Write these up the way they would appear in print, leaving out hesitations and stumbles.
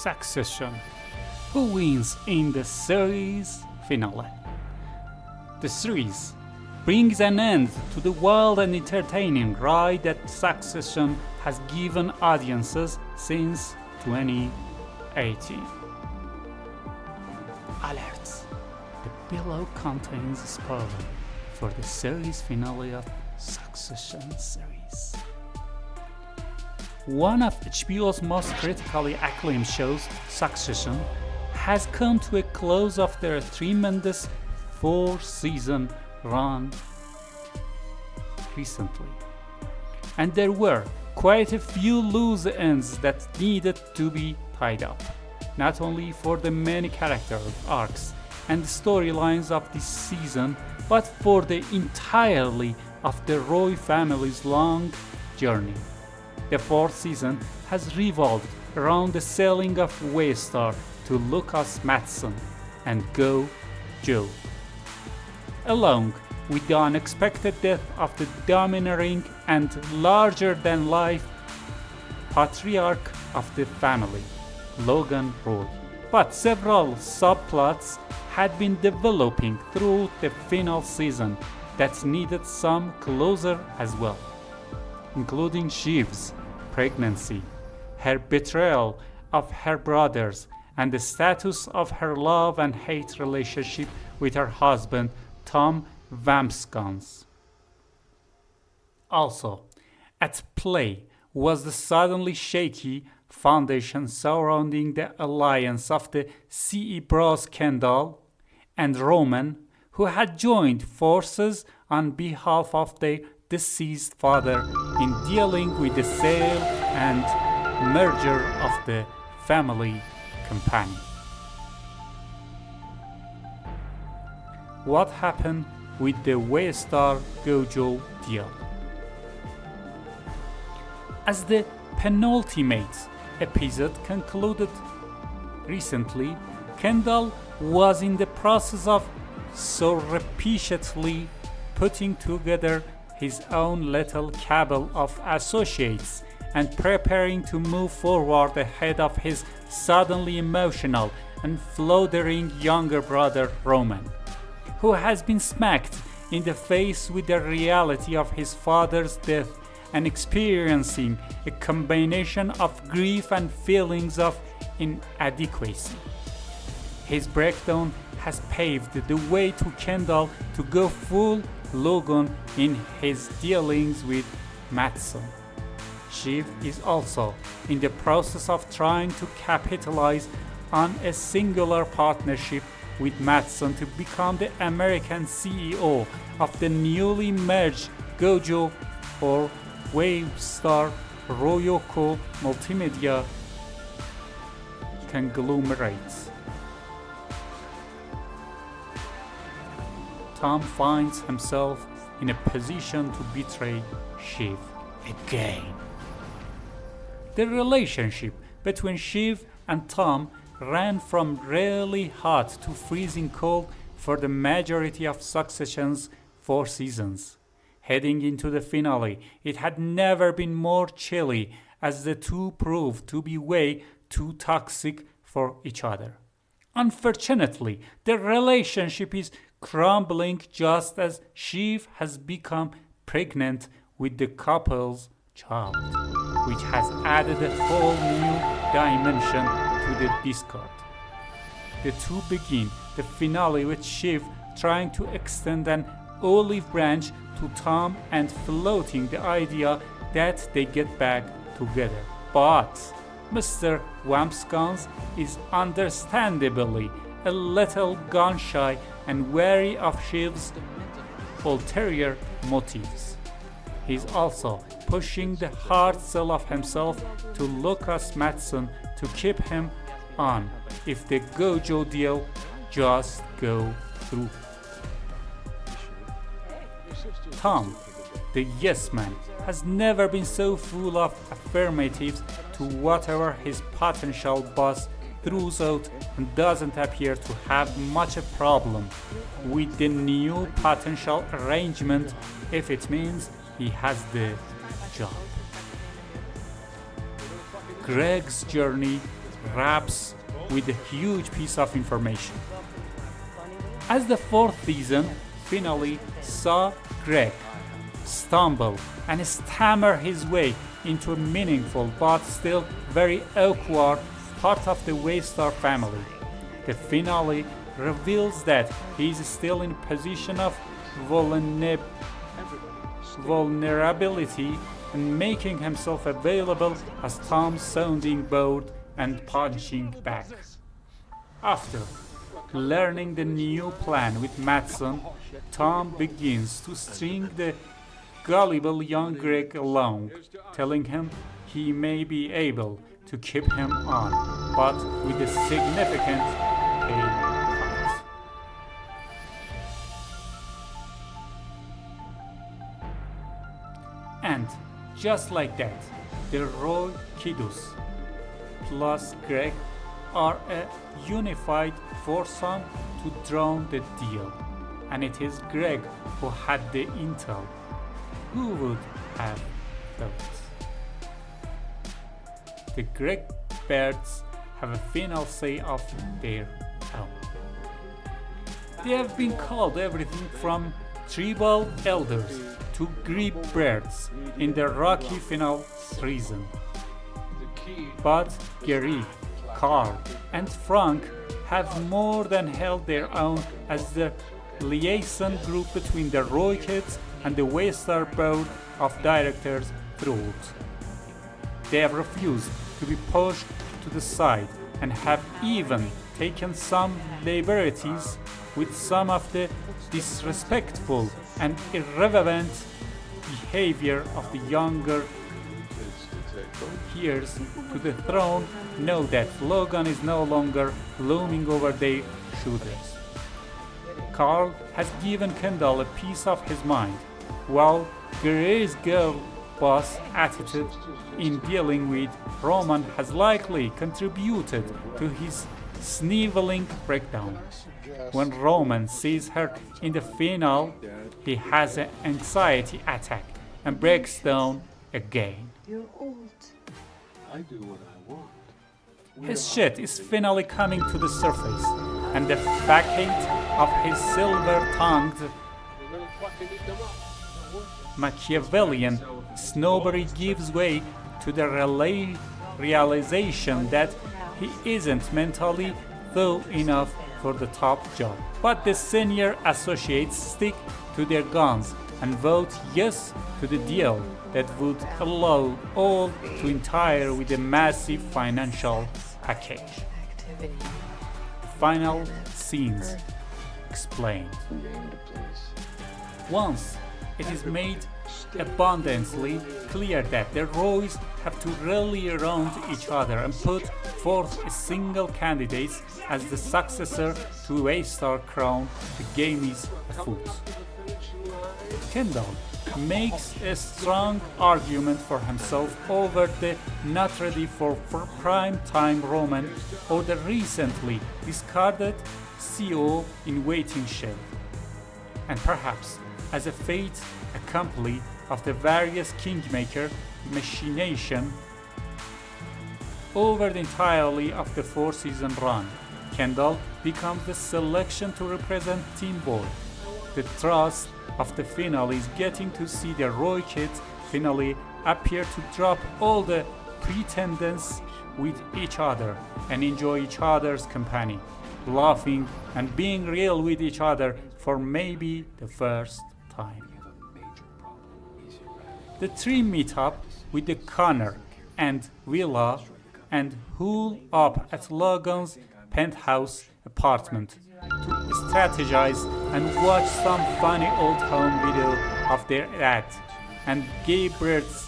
Succession, who wins in the series finale. The series brings an end to the wild and entertaining ride that Succession has given audiences since 2018. Alert! The below contains a spoiler for the series finale of Succession series. One of HBO's most critically acclaimed shows, Succession, has come to a close after a tremendous 4-season run recently. And there were quite a few loose ends that needed to be tied up, not only for the many character arcs and the storylines of this season, but for the entirely of the Roy family's long journey. The 4th season has revolved around the selling of Waystar to Lukas Matsson and GoJo, along with the unexpected death of the domineering and larger-than-life patriarch of the family, Logan Roy. But several subplots had been developing through the final season that needed some closure as well, including Shiv's pregnancy, her betrayal of her brothers, and the status of her love and hate relationship with her husband, Tom Wambsgans. Also, at play was the suddenly shaky foundation surrounding the alliance of the CE bros Kendall and Roman, who had joined forces on behalf of their deceased father in dealing with the sale and merger of the family company. What happened with the Waystar GoJo deal? As the penultimate episode concluded recently, Kendall was in the process of surreptitiously putting together his own little cabal of associates and preparing to move forward ahead of his suddenly emotional and floundering younger brother Roman, who has been smacked in the face with the reality of his father's death and experiencing a combination of grief and feelings of inadequacy. His breakdown has paved the way to Kendall to go full Logan in his dealings with Matsson. Shiv is also in the process of trying to capitalize on a singular partnership with Matsson to become the American CEO of the newly merged GoJo or Waystar Royoko multimedia conglomerates. Tom finds himself in a position to betray Shiv again. The relationship between Shiv and Tom ran from really hot to freezing cold for the majority of Succession's 4 seasons. Heading into the finale, it had never been more chilly as the two proved to be way too toxic for each other. Unfortunately, the relationship is crumbling just as Shiv has become pregnant with the couple's child, which has added a whole new dimension to the discord. The two begin the finale with Shiv trying to extend an olive branch to Tom and floating the idea that they get back together. But Mr. Wambsgans is understandably a little gun-shy and wary of Shiv's ulterior motives. He's also pushing the hard sell of himself to Lukas Matsson to keep him on if the GoJo deal just go through. Tom, the yes man, has never been so full of affirmatives to whatever his potential boss throws out and doesn't appear to have much a problem with the new potential arrangement if it means he has the job. Greg's journey wraps with a huge piece of information. As the fourth season finally saw Greg stumble and stammer his way into a meaningful but still very awkward part of the Waystar family. The finale reveals that he is still in a position of vulnerability and making himself available as Tom sounding board and punching back. After learning the new plan with Matsson, Tom begins to string the gullible young Greg along, telling him he may be able to keep him on, but with a significant pay cut. And just like that, the Roy kiddos plus Greg are a unified foursome to drown the deal. And it is Greg who had the intel. Who would have thought? The Greg birds have a final say of their own. They have been called everything from tribal elders to Greek birds in the Rocky final season. But Gary, Carl, and Frank have more than held their own as the liaison group between the Roy kids and the Waystar board of directors throughout. They have refused to be pushed to the side and have even taken some liberties with some of the disrespectful and irrelevant behavior of the younger heirs to the throne. Know that Logan is no longer looming over their shoulders. Carl has given Kendall a piece of his mind, while Gary's girl boss attitude in dealing with Roman has likely contributed to his sniveling breakdown. When Roman sees her in the finale, he has an anxiety attack and breaks down again. You're old. I do what I want. His shit is finally coming to the surface, and the facade of his silver-tongued Macfadyen snobbery gives way to the realization that he isn't mentally thorough enough for the top job. But the senior associates stick to their guns and vote yes to the deal that would allow all to retire with a massive financial package. The final scenes explained. Once it is made abundantly clear that the Roys have to rally around each other and put forth a single candidate as the successor to Waystar crown, the game is afoot. Kendall makes a strong argument for himself over the not ready for prime time Roman or the recently discarded CO in waiting Shiv. And perhaps as a fate accompli of the various kingmaker machination over the entirety of the 4-season run, Kendall becomes the selection to represent Team Boy. The thrust of the finale is getting to see the Roy kids finally appear to drop all the pretensions with each other and enjoy each other's company, laughing and being real with each other for maybe the first time. The three meet up with the Connor and Willa and hole up at Logan's penthouse apartment to strategize and watch some funny old home video of their dad and gay birds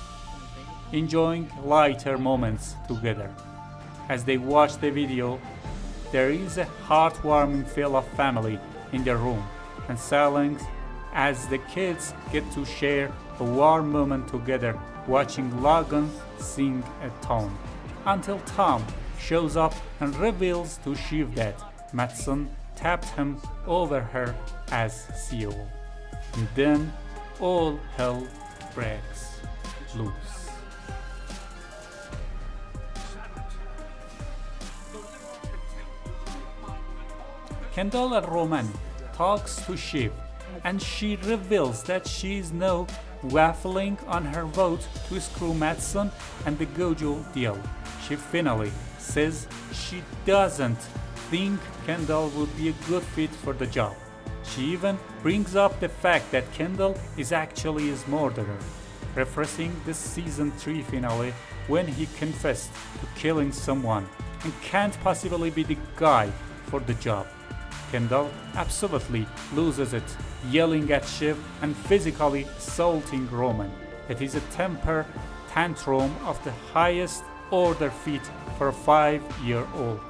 enjoying lighter moments together. As they watch the video, there is a heartwarming feel of family in the room and silence as the kids get to share a warm moment together watching Logan sing a tune, until Tom shows up and reveals to Shiv that Matsson tapped him over her as CEO. And then all hell breaks loose. Kendall and Roman talks to Shiv, and she reveals that she is now waffling on her vote to screw Matsson and the GoJo deal. She finally says she doesn't think Kendall would be a good fit for the job. She even brings up the fact that Kendall is actually his murderer, referencing the season 3 finale when he confessed to killing someone and can't possibly be the guy for the job. Kendall absolutely loses it, yelling at Shiv and physically assaulting Roman. It is a temper tantrum of the highest order fit for a 5-year-old.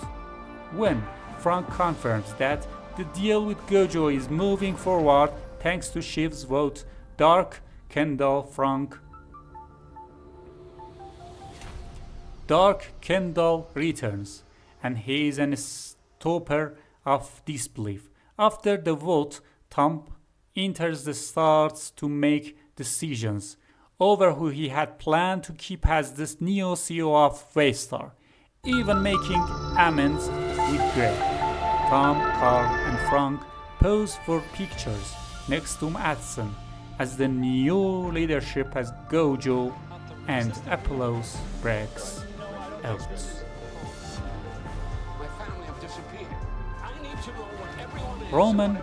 When Frank confirms that the deal with GoJo is moving forward thanks to Shiv's vote, Dark Kendall returns, and he is in a stupor of disbelief. After the vote, Tom enters the starts to make decisions over who he had planned to keep as this new CEO of Waystar, even making amends with Greg. Tom, Carl, and Frank pose for pictures next to Matsson as the new leadership as GoJo, and applause breaks out. Roman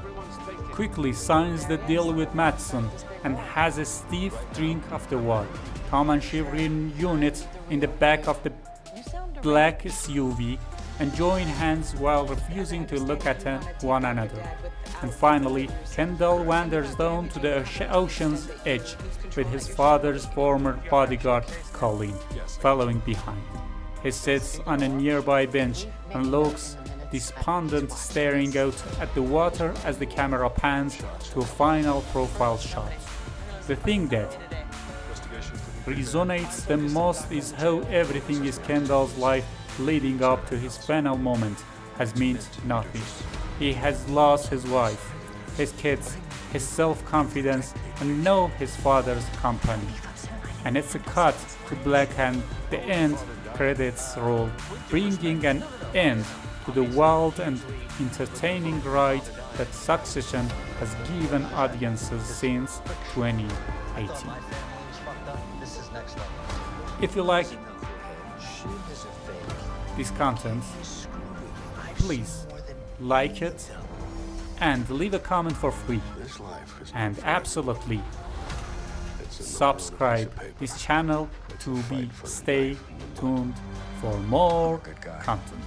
quickly signs the deal with Matsson and has a stiff drink afterward. Tom and Shiv reunite in the back of the black SUV and join hands while refusing to look at one another. And finally, Kendall wanders down to the ocean's edge with his father's former bodyguard, Colleen, following behind. He sits on a nearby bench and looks despondent, staring out at the water as the camera pans to a final profile shot. The thing that resonates the most is how everything in Kendall's life leading up to his final moment has meant nothing. He has lost his wife, his kids, his self-confidence, and now his father's company. And it's a cut to black and the end credits roll, bringing an end to the wild and entertaining ride that Succession has given audiences since 2018. If you like this content, please like it and leave a comment for free, and absolutely subscribe this channel to stay tuned for more content.